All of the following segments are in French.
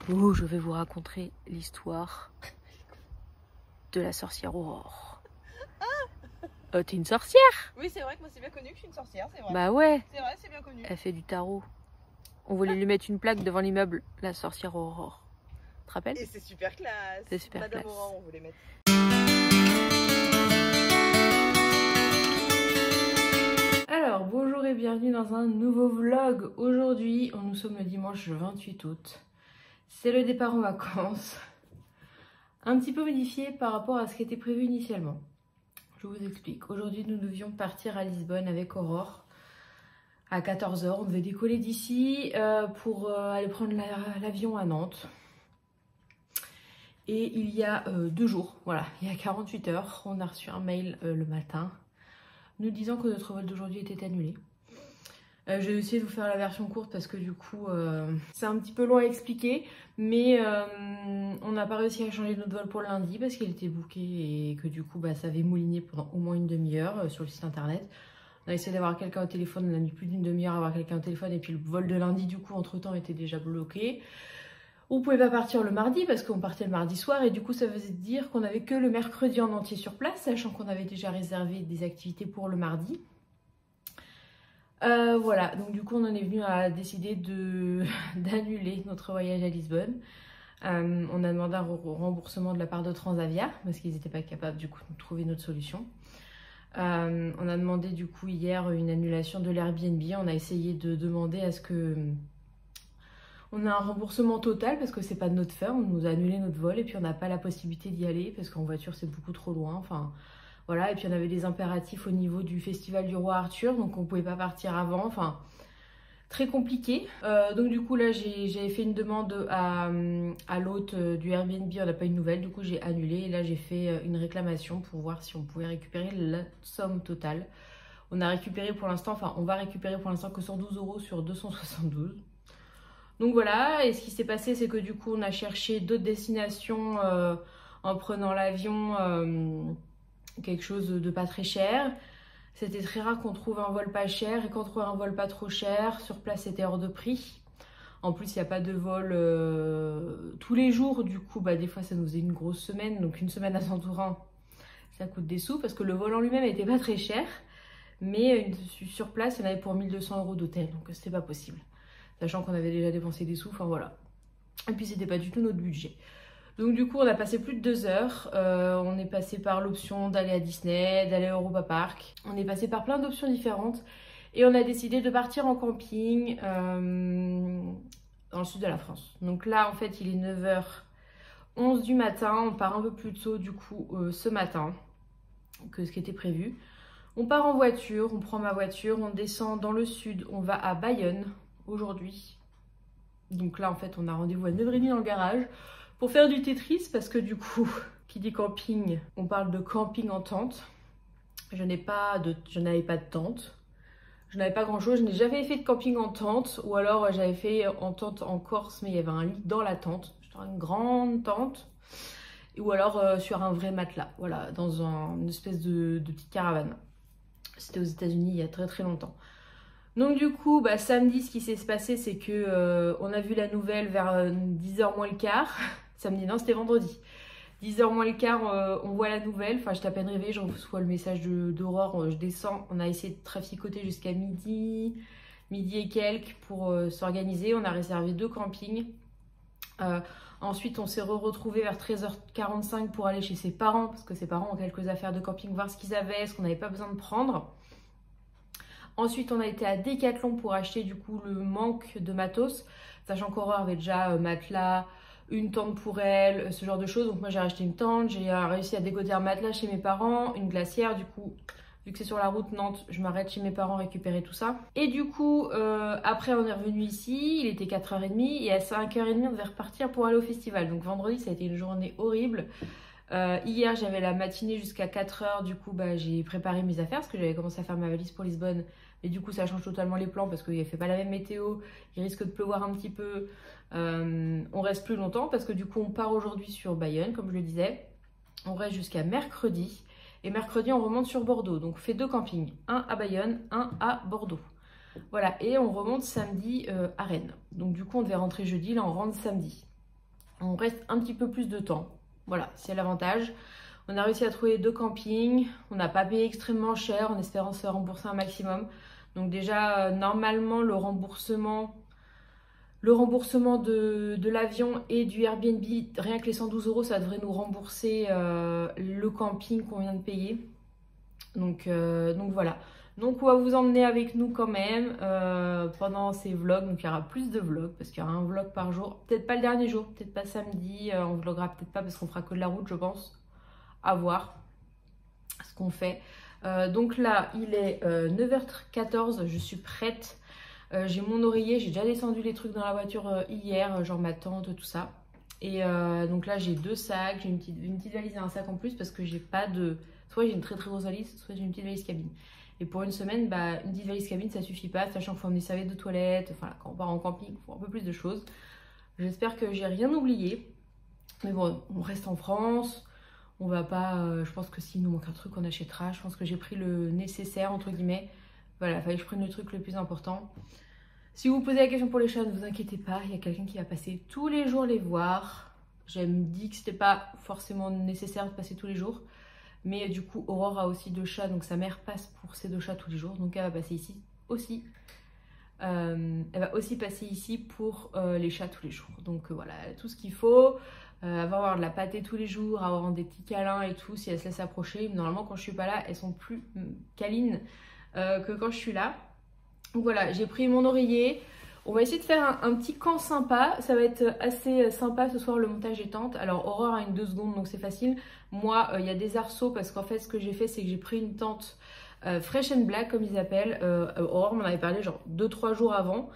où je vais vous raconter l'histoire de la sorcière Aurore. T'es une sorcière? Oui, c'est vrai que moi c'est bien connu que je suis une sorcière, c'est vrai. Bah ouais. C'est vrai, c'est bien connu. Elle fait du tarot. On voulait lui mettre une plaque devant l'immeuble, la sorcière Aurore. Tu te rappelles? Et c'est super classe. C'est super Madame classe. Aurore, on voulait mettre. Alors, bonjour et bienvenue dans un nouveau vlog. Aujourd'hui, nous sommes le dimanche 28 août. C'est le départ en vacances. Un petit peu modifié par rapport à ce qui était prévu initialement. Je vous explique. Aujourd'hui, nous devions partir à Lisbonne avec Aurore à 14 h. On devait décoller d'ici pour aller prendre l'avion à Nantes. Et il y a 2 jours, voilà, il y a 48 heures, on a reçu un mail le matin nous disant que notre vol d'aujourd'hui était annulé. Je vais essayer de vous faire la version courte parce que du coup c'est un petit peu long à expliquer, mais on n'a pas réussi à changer notre vol pour lundi parce qu'il était booké et que du coup ça avait mouliné pendant au moins une demi-heure sur le site internet. On a essayé d'avoir quelqu'un au téléphone, on a mis plus d'une demi-heure à avoir quelqu'un au téléphone et puis le vol de lundi du coup entre temps était déjà bloqué. On pouvait pas partir le mardi parce qu'on partait le mardi soir et du coup ça faisait dire qu'on avait que le mercredi en entier sur place, sachant qu'on avait déjà réservé des activités pour le mardi. Voilà, donc du coup on en est venu à décider d'annuler notre voyage à Lisbonne. On a demandé un remboursement de la part de Transavia parce qu'ils n'étaient pas capables du coup de trouver notre solution. On a demandé du coup hier une annulation de l'Airbnb. On a essayé de demander à ce que on a un remboursement total parce que c'est pas de notre fait. On nous a annulé notre vol et puis on n'a pas la possibilité d'y aller parce qu'en voiture c'est beaucoup trop loin. Enfin voilà, et puis on avait des impératifs au niveau du festival du roi Arthur, donc on pouvait pas partir avant. Enfin très compliqué. Donc du coup là j'avais fait une demande à l'hôte du Airbnb, on n'a pas eu de nouvelles, du coup j'ai annulé et là j'ai fait une réclamation pour voir si on pouvait récupérer la somme totale. On a récupéré pour l'instant, enfin on va récupérer pour l'instant que 112 € sur 272. Donc voilà, et ce qui s'est passé c'est que du coup on a cherché d'autres destinations en prenant l'avion, quelque chose de pas très cher. C'était très rare qu'on trouve un vol pas cher et quand on trouvait un vol pas trop cher, sur place c'était hors de prix. En plus il n'y a pas de vol tous les jours, du coup des fois ça nous faisait une grosse semaine, donc une semaine à Santorin ça coûte des sous parce que le vol en lui-même n'était pas très cher. Mais sur place il y en avait pour 1200 € d'hôtel, donc c'était pas possible. Sachant qu'on avait déjà dépensé des sous, enfin voilà. Et puis c'était pas du tout notre budget. Donc du coup on a passé plus de 2 heures, on est passé par l'option d'aller à Disney, d'aller à Europa Park. On est passé par plein d'options différentes et on a décidé de partir en camping dans le sud de la France. Donc là en fait il est 9 h 11 du matin, on part un peu plus tôt du coup ce matin que ce qui était prévu. On part en voiture, on prend ma voiture, on descend dans le sud, on va à Bayonne aujourd'hui. Donc là en fait on a rendez-vous à 9 h 30 dans le garage pour faire du Tetris parce que du coup qui dit camping, on parle de camping en tente. Je n'avais pas de tente, je n'avais pas grand chose, je n'ai jamais fait de camping en tente ou alors j'avais fait en tente en Corse mais il y avait un lit dans la tente, c'était une grande tente ou alors sur un vrai matelas, voilà, dans une espèce de petite caravane. C'était aux États-Unis il y a très très longtemps. Donc du coup, samedi, ce qui s'est passé, c'est que on a vu la nouvelle vers 10 h moins le quart. Samedi, non, c'était vendredi. 10 h moins le quart, on voit la nouvelle. Enfin, j'étais à peine réveillée, je reçois le message d'Aurore, je descends. On a essayé de traficoter jusqu'à midi et quelques pour s'organiser. On a réservé 2 campings. Ensuite, on s'est retrouvé vers 13 h 45 pour aller chez ses parents, parce que ses parents ont quelques affaires de camping, voir ce qu'ils avaient, ce qu'on n'avait pas besoin de prendre. Ensuite, on a été à Decathlon pour acheter du coup le manque de matos, sachant qu'Aurore avait déjà matelas, une tente pour elle, ce genre de choses. Donc moi j'ai acheté une tente, j'ai réussi à dégoter un matelas chez mes parents, une glacière. Du coup, vu que c'est sur la route Nantes, je m'arrête chez mes parents récupérer tout ça. Et du coup, après on est revenu ici, il était 4 h 30 et à 5 h 30 on devait repartir pour aller au festival. Donc vendredi ça a été une journée horrible. Hier j'avais la matinée jusqu'à 4 h, du coup j'ai préparé mes affaires parce que j'avais commencé à faire ma valise pour Lisbonne. Et du coup ça change totalement les plans parce qu'il ne fait pas la même météo, il risque de pleuvoir un petit peu. On reste plus longtemps parce que du coup on part aujourd'hui sur Bayonne comme je le disais. On reste jusqu'à mercredi et mercredi on remonte sur Bordeaux. Donc on fait 2 campings, un à Bayonne, un à Bordeaux. Voilà, et on remonte samedi à Rennes. Donc du coup on devait rentrer jeudi, là on rentre samedi. on reste un petit peu plus de temps. Voilà, c'est l'avantage. On a réussi à trouver 2 campings. On n'a pas payé extrêmement cher en espérant se rembourser un maximum. Donc déjà, normalement, le remboursement de l'avion et du Airbnb, rien que les 112 €, ça devrait nous rembourser le camping qu'on vient de payer. Donc voilà. Donc on va vous emmener avec nous quand même pendant ces vlogs. Donc il y aura plus de vlogs parce qu'il y aura un vlog par jour. Peut-être pas le dernier jour, peut-être pas samedi. On vloggera peut-être pas parce qu'on fera que de la route, je pense. À voir ce qu'on fait. Donc là, il est 9h14, je suis prête. J'ai mon oreiller, j'ai déjà descendu les trucs dans la voiture hier, genre ma tente, tout ça. Et donc là, j'ai 2 sacs, j'ai une petite valise et un sac en plus parce que j'ai pas de... Soit j'ai une très grosse valise, soit j'ai une petite valise cabine. Et pour une semaine, bah, une petite valise cabine, ça suffit pas, sachant qu'il faut emmener serviette de toilette. Enfin, quand on part en camping, il faut un peu plus de choses. J'espère que j'ai rien oublié. Mais bon, on reste en France. On va pas... je pense que s'il nous manque un truc, on achètera. Je pense que j'ai pris le nécessaire, entre guillemets. Voilà, il fallait que je prenne le truc le plus important. Si vous posez la question pour les chats, ne vous inquiétez pas. Il y a quelqu'un qui va passer tous les jours les voir. J'ai dit que c'était pas forcément nécessaire de passer tous les jours. Mais du coup, Aurore a aussi 2 chats, donc sa mère passe pour ses 2 chats tous les jours. Donc elle va passer ici aussi. Elle va aussi passer ici pour les chats tous les jours. Donc voilà, tout ce qu'il faut. Elle va avoir de la pâtée tous les jours, avoir des petits câlins et tout, si elle se laisse approcher. Normalement, quand je suis pas là, elles sont plus câlines que quand je suis là. Donc voilà, j'ai pris mon oreiller. On va essayer de faire un petit camp sympa. Ça va être assez sympa ce soir, le montage des tentes. Alors Aurore a une 2 secondes, donc c'est facile. Moi, il y a des arceaux parce qu'en fait, ce que j'ai fait, c'est que j'ai pris une tente Fresh and Black, comme ils appellent. Aurore m'en avait parlé genre 2-3 jours avant.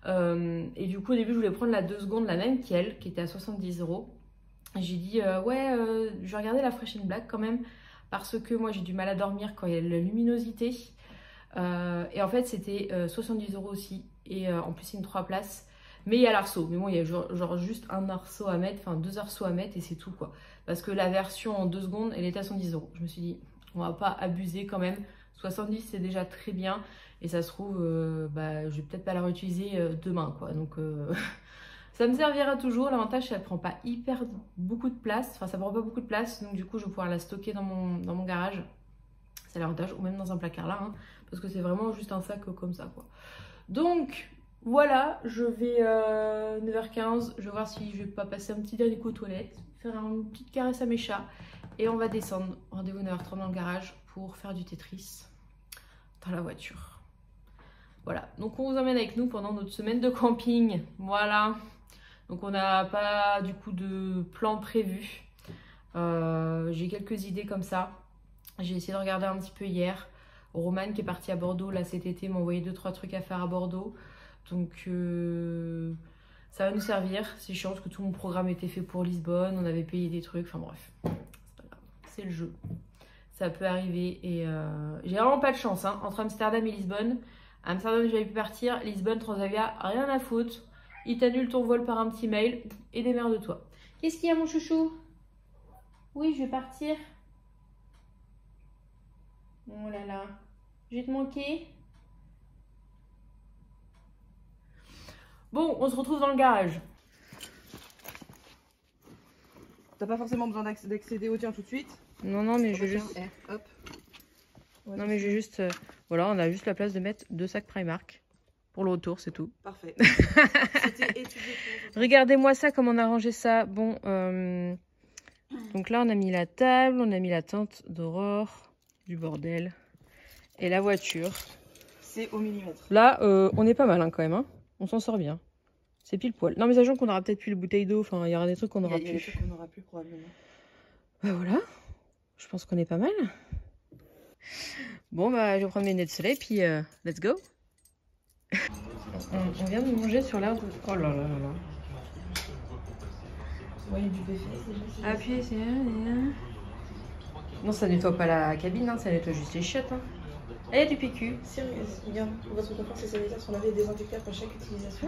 Et du coup, au début, je voulais prendre la 2 secondes, la même qu'elle, qui était à 70 €. J'ai dit, ouais, je vais regarder la Fresh and Black quand même. Parce que moi, j'ai du mal à dormir quand il y a de la luminosité. Et en fait, c'était 70 € aussi. Et en plus, c'est une 3 places. Mais il y a l'arceau. Mais bon, il y a genre juste un arceau à mettre, enfin 2 arceaux à mettre et c'est tout quoi. Parce que la version en 2 secondes, elle était à 110 €. Je me suis dit, on va pas abuser quand même. 70, c'est déjà très bien. Et ça se trouve, bah, je vais peut-être pas la réutiliser demain quoi. Donc ça me servira toujours. L'avantage, c'est qu'elle prend pas beaucoup de place. Enfin, ça prend pas beaucoup de place. Donc du coup, je vais pouvoir la stocker dans mon garage. C'est l'avantage. Ou même dans un placard là. Hein, parce que c'est vraiment juste un sac comme ça quoi. Donc voilà, je vais 9h15, je vais voir si je vais pas passer un petit dernier coup aux toilettes, faire une petite caresse à mes chats et on va descendre. Rendez-vous 9h30 dans le garage pour faire du Tetris dans la voiture. Voilà, donc on vous emmène avec nous pendant notre semaine de camping. Voilà, donc on n'a pas du coup de plan prévu. J'ai quelques idées comme ça. J'ai essayé de regarder un petit peu hier. Roman qui est parti à Bordeaux là cet été m'a envoyé 2-3 trucs à faire à Bordeaux. Donc ça va nous servir. C'est chiant parce que tout mon programme était fait pour Lisbonne. On avait payé des trucs. Enfin bref, c'est pas grave. C'est le jeu. Ça peut arriver. Et j'ai vraiment pas de chance hein. Entre Amsterdam et Lisbonne. Amsterdam j'avais pu partir. Lisbonne, Transavia, rien à foutre. Ils t'annulent ton vol par un petit mail. Et démerde-toi. Qu'est-ce qu'il y a mon chouchou? Oui, je vais partir. Oh là là, je vais te manquer. Bon, on se retrouve dans le garage. T'as pas forcément besoin d'accéder au tien tout de suite. Non, mais je vais juste... Hop. Ouais, non, mais je vais juste... Voilà, on a juste la place de mettre 2 sacs Primark. Pour le retour, c'est tout. Parfait. C'était étudié. Regardez-moi ça, comment on a rangé ça. Bon, donc là, on a mis la table, on a mis la tente d'Aurore. Du bordel. Et la voiture. C'est au millimètre. Là, on est pas mal hein, quand même. Hein. On s'en sort bien. C'est pile poil. Non, mais sachant qu'on aura peut-être plus les bouteilles d'eau. Enfin, il y aura des trucs qu'on aura plus. Il y a des trucs qu'on aura plus probablement. Bah voilà. Je pense qu'on est pas mal. Bon, bah, je vais prendre mes nez de soleil. Puis, let's go. On vient de manger sur l'air de... Oh là là là là. Ouais, il y a du BFS déjà. Appuyez, c'est... Non, ça nettoie pas la cabine, hein, ça nettoie juste les chiottes. Hein. Et il y a du PQ. Sérieux, regarde, votre confort c'est sanitaire sont lavés et désinfectés après chaque utilisation.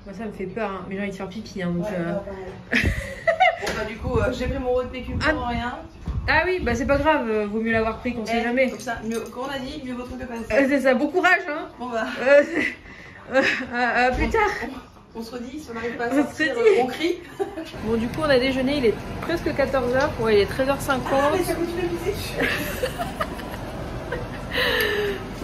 Moi, ça me fait peur, hein. Mais j'ai envie de faire pipi. Hein, donc, ouais, bon, bah, du coup, j'ai pris mon road PQ pour rien. Ah oui, bah c'est pas grave, vaut mieux l'avoir pris qu'on sait jamais. Comme ça, mieux, comme on a dit, mieux vaut tromper que pas. C'est ça, bon courage, hein. Bon bah. Plus tard. On se redit, si on n'arrive pas à On se sortir, redit. on crie. Bon, du coup, on a déjeuné, il est presque 14h. Ouais, il est 13h50. Ah, mais ça continue à viser.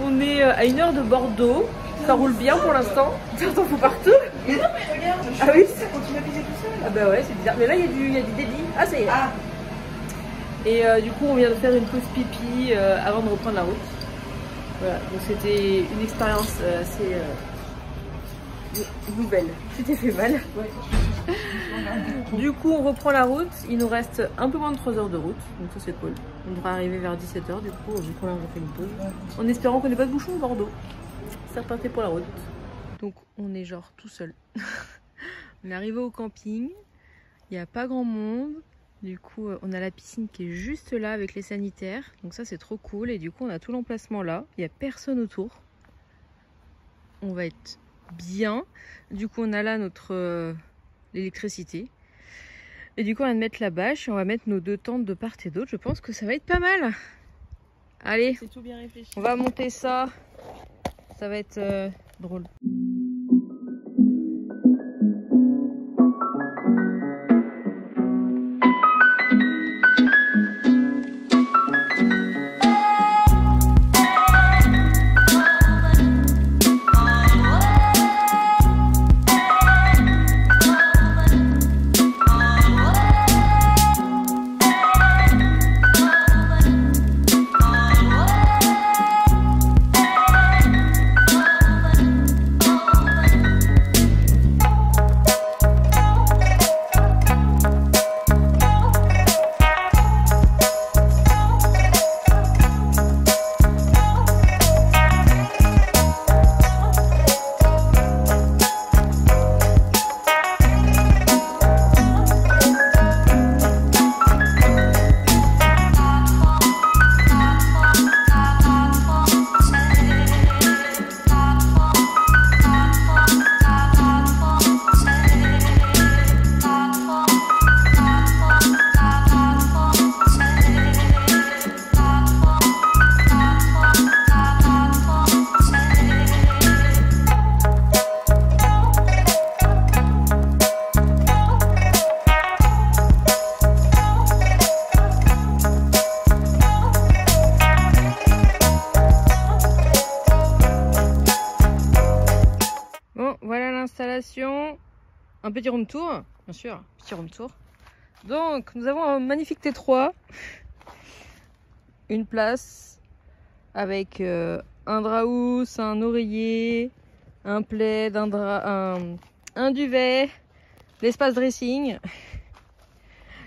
On est à 1 heure de Bordeaux. Ça roule bien pour l'instant. Ça t'en fout partout. Mais non, mais regarde, Ah oui, ça continue à viser tout seul. Ah bah ouais, c'est bizarre. Mais là, il y a du débit. Ah, ça y est. Ah, Et du coup, on vient de faire une pause pipi avant de reprendre la route. Voilà, donc c'était une expérience assez nouvelle. C'était fait mal. Du coup, on reprend la route. Il nous reste un peu moins de 3 heures de route. Donc ça, c'est cool. On devrait arriver vers 17h du coup, vu qu'on a fait une pause. En espérant qu'on n'ait pas de bouchon à Bordeaux. C'est reparti pour la route. Donc, on est genre tout seul. On est arrivé au camping. Il n'y a pas grand monde. Du coup, on a la piscine qui est juste là avec les sanitaires. Donc ça, c'est trop cool. Et du coup, on a tout l'emplacement là. Il n'y a personne autour. On va être bien. Du coup, on a là notre l'électricité. Et du coup, on va mettre la bâche. Et on va mettre nos 2 tentes de part et d'autre. Je pense que ça va être pas mal. Allez, c'est tout bien réfléchi. on va monter ça. Ça va être drôle. Installation, un petit room tour, bien sûr, petit room tour. Donc, nous avons un magnifique T3, une place avec un drap housse, un oreiller, un plaid, un duvet, l'espace dressing,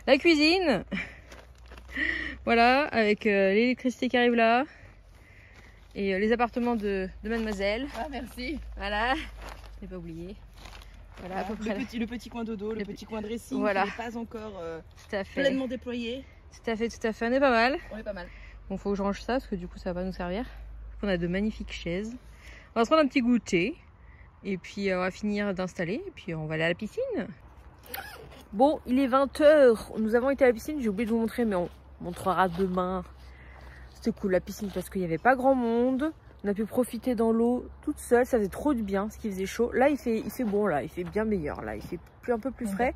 la cuisine, voilà, avec l'électricité qui arrive là, et les appartements de mademoiselle. Ah, merci. Voilà. Je n'ai pas oublié. Voilà, à peu près. Le petit coin dodo, le petit coin dressing, voilà. qui n'est pas encore tout à fait. pleinement déployé. Tout à fait, tout à fait. On est pas mal. On est pas mal. Bon, faut que je range ça parce que du coup, ça va pas nous servir. On a de magnifiques chaises. On va se prendre un petit goûter. Et puis, on va finir d'installer. Et puis, on va aller à la piscine. Bon, il est 20h. Nous avons été à la piscine. J'ai oublié de vous montrer, mais on montrera demain. C'était cool la piscine parce qu'il n'y avait pas grand monde. On a pu profiter dans l'eau toute seule, ça faisait trop du bien parce qu'il faisait chaud. Là il fait bon, là il fait bien meilleur, là il fait un peu plus frais.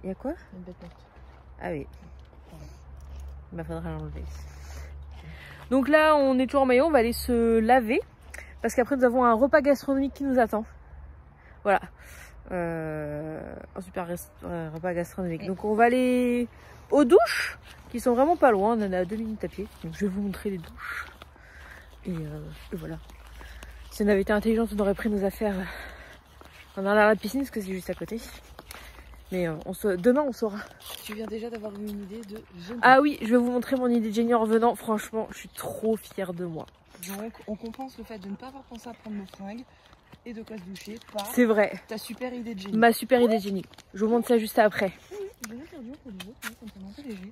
Il y a quoi? Une bête morte. Ah oui. Il bah, faudra l'enlever. Donc là on est toujours en maillot, on va aller se laver parce qu'après nous avons un repas gastronomique qui nous attend. Voilà. Un super repas gastronomique. Donc on va aller aux douches qui sont vraiment pas loin, on en est à 2 minutes à pied. Donc je vais vous montrer les douches. Et voilà. Si on avait été intelligente, on aurait pris nos affaires en allant à la piscine parce que c'est juste à côté. Mais demain on saura. Tu viens déjà d'avoir eu une idée de génie. Ah oui, je vais vous montrer mon idée de génie en revenant. Franchement, je suis trop fière de moi. Donc on compense le fait de ne pas avoir pensé à prendre nos fringues et de quoi se doucher par C'est vrai. ta super idée de génie. Ma super idée de génie. Je vous montre ça juste après. Oui, je vais faire dur pour les autres, comme ça un peu léger.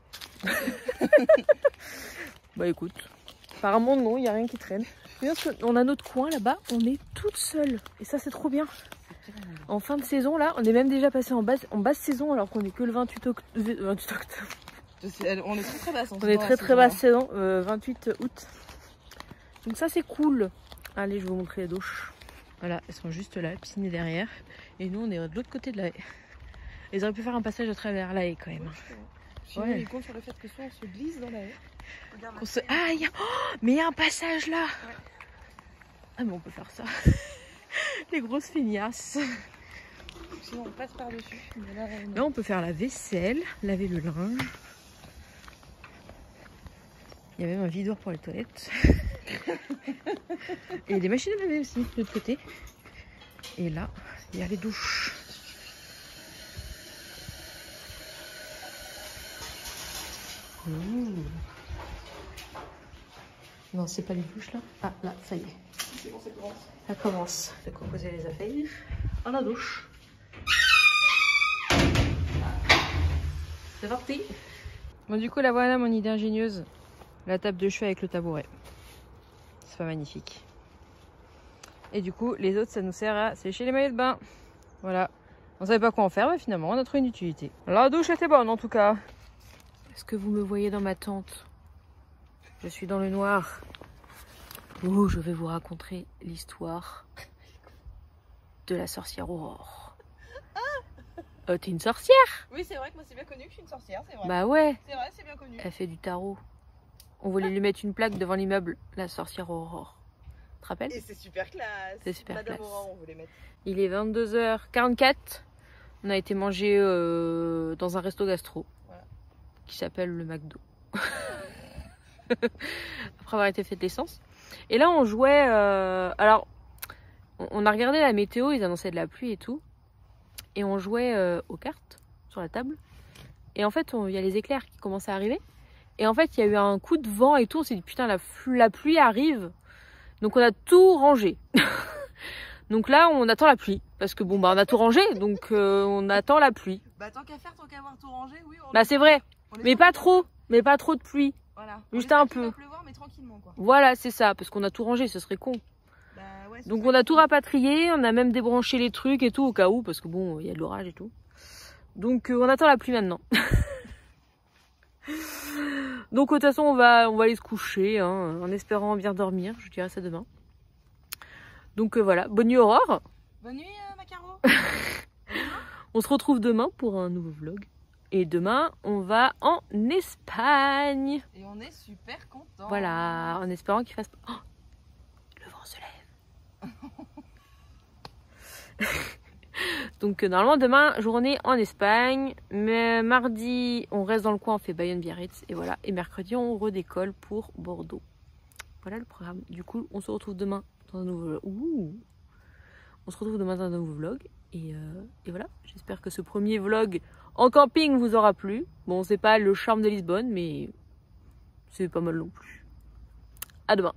Bah écoute, apparemment non, il n'y a rien qui traîne. On a notre coin là-bas, on est toute seule. Et ça c'est trop bien. En fin de saison là, on est même déjà passé en basse saison alors qu'on est que le 28 octobre. On est très basse. On est très basse saison, 28 août. Donc ça c'est cool. Allez, je vais vous montrer les douches. Voilà, elles sont juste là, la piscine est derrière. Et nous, on est de l'autre côté de la haie. Ils auraient pu faire un passage à travers la haie quand même. Ouais. Il compte sur le fait que soit on se glisse dans la haie. Ah, mais il y a un passage là. Ouais. Ah, mais on peut faire ça. Les grosses feignasses. Sinon, on passe par-dessus. Là, on peut faire la vaisselle, laver le linge. Il y a même un vidoir pour les toilettes. Et il y a des machines à laver aussi de l'autre côté. Et là, il y a les douches. Ouh. Non, c'est pas les douches là. Ah, là, ça y est. C'est bon, ça commence. Ça commence. De composer les affaires dans la douche. C'est parti. Bon, du coup, là voilà mon idée ingénieuse. La table de chevet avec le tabouret. C'est pas magnifique. Et du coup, les autres, ça nous sert à sécher les maillots de bain. Voilà. On savait pas quoi en faire, mais finalement, on a trouvé une utilité. La douche était bonne en tout cas. Est-ce que vous me voyez dans ma tente? Je suis dans le noir. Oh, je vais vous raconter l'histoire de la sorcière Aurore. T'es une sorcière? Oui, c'est vrai que moi c'est bien connu que je suis une sorcière, c'est vrai. Bah ouais. C'est vrai, c'est bien connu. Elle fait du tarot. On voulait lui mettre une plaque devant l'immeuble, la sorcière Aurore. Tu te rappelles? Et c'est super classe. C'est super Madame classe. Aurore, on voulait mettre. Il est 22h44. On a été manger dans un resto gastro. Voilà. Qui s'appelle le McDo. Après avoir été fait de l'essence. Et là on jouait... alors, on a regardé la météo, ils annonçaient de la pluie et tout. Et on jouait aux cartes sur la table. Et en fait, il y a les éclairs qui commençaient à arriver. Et en fait, il y a eu un coup de vent et tout. On s'est dit, putain, la pluie arrive. Donc, on a tout rangé. Donc là, on attend la pluie. Parce que bon, bah, on a tout rangé. Donc, on attend la pluie. Bah, tant qu'à faire, tant qu'à avoir tout rangé, oui. Bah, c'est vrai. Mais pas trop. Mais pas trop de pluie. Voilà. Juste un peu. Il va pleuvoir, mais tranquillement, quoi. Voilà, c'est ça. Parce qu'on a tout rangé. Ce serait con. Bah, ouais, donc on a tout rapatrié, on a même débranché les trucs et tout au cas où, parce que bon, il y a de l'orage et tout. Donc on attend la pluie maintenant. Donc de toute façon on va aller se coucher, hein, en espérant bien dormir, je dirai ça demain. Donc voilà, bonne nuit Aurore. Bonne nuit Macaro. On se retrouve demain pour un nouveau vlog. Et demain on va en Espagne. Et on est super contents. Voilà, en espérant qu'il fasse... Oh, le vent se lève. Donc normalement demain journée en Espagne, mais mardi on reste dans le coin, on fait Bayonne-Biarritz et voilà, et mercredi on redécolle pour Bordeaux. Voilà le programme. Du coup on se retrouve demain dans un nouveau vlog. Et voilà, j'espère que ce premier vlog en camping vous aura plu. Bon, c'est pas le charme de Lisbonne, mais c'est pas mal non plus. À demain.